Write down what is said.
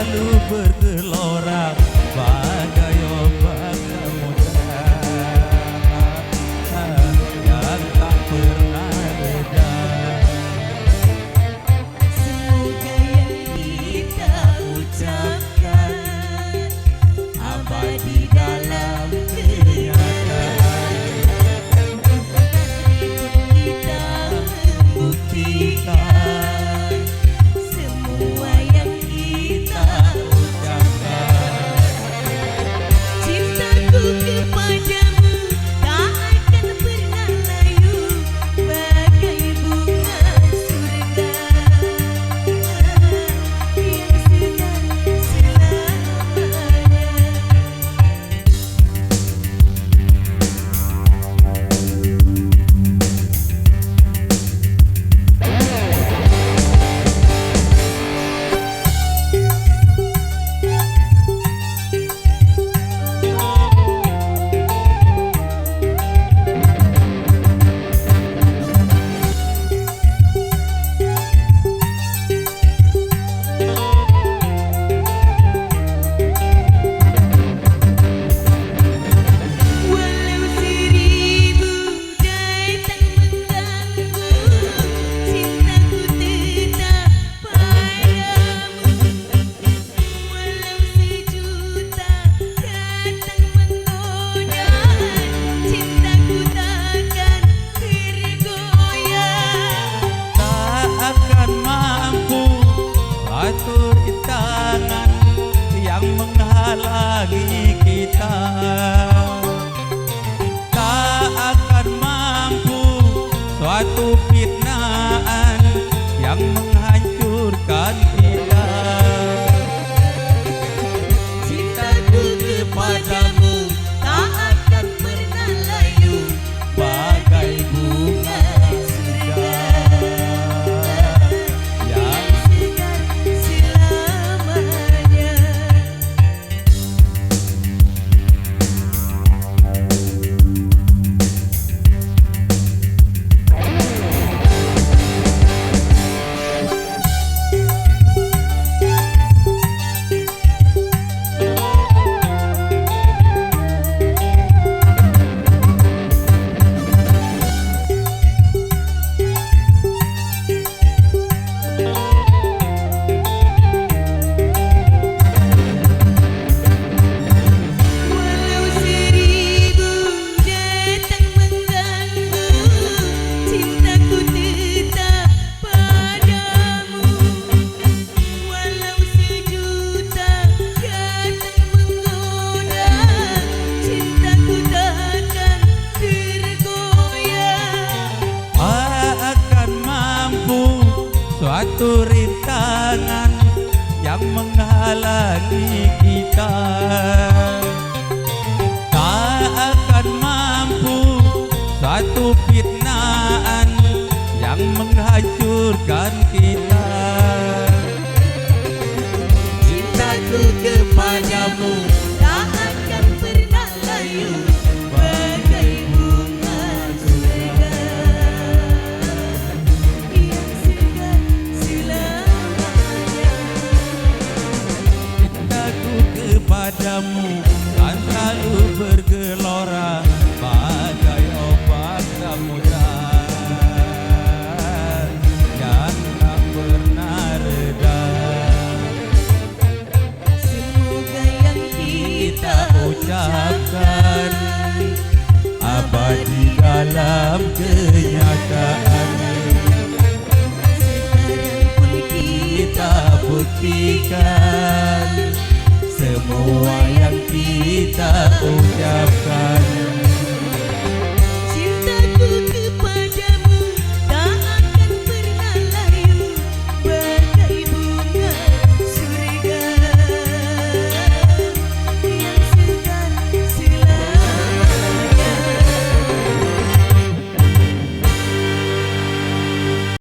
selalu bergelora bagai obat samudra yang tak pernah reda. Semoga yang kita ucapkan abadi dalam kenyataan. Kita membuktikan semua yang kita ucapkan. Cintaku kepadamu tak akan pernah layu bagai bunga surga yang segar selamanya. Walau seribu datang mengganggu, cintaku tetap padamu. Walau sejuta datang menggoda, cintaku takkan tergoyah. Tak akan mampu atur tangan yang menghalangi kita. Tak akan mampu suatu fitnaan yang menghancurkan kita. Cintaku kepadamu tak akan pernah layu bagai bunga surga yang segar selamanya. Walau seribu datang mengganggu, cintaku tetap padamu. Walau sejuta datang menggoda, cintaku takkan tergoyah. Akan mampu suatu rintangan yang menghalangi kita. Tak akan mampu suatu fitnaan yang menghancurkan kita. Cintaku kepadamu tak akan pernah layu bagai bunga surga yang segar selamanya. Cintaku kepadamu kan selalu bergelora bagai obat samudra yang tak pernah reda. Semoga yang kita Ucapkan abadi dalam kenyataan. sekarang pun Kita buktikan semua yang kita ucapkan.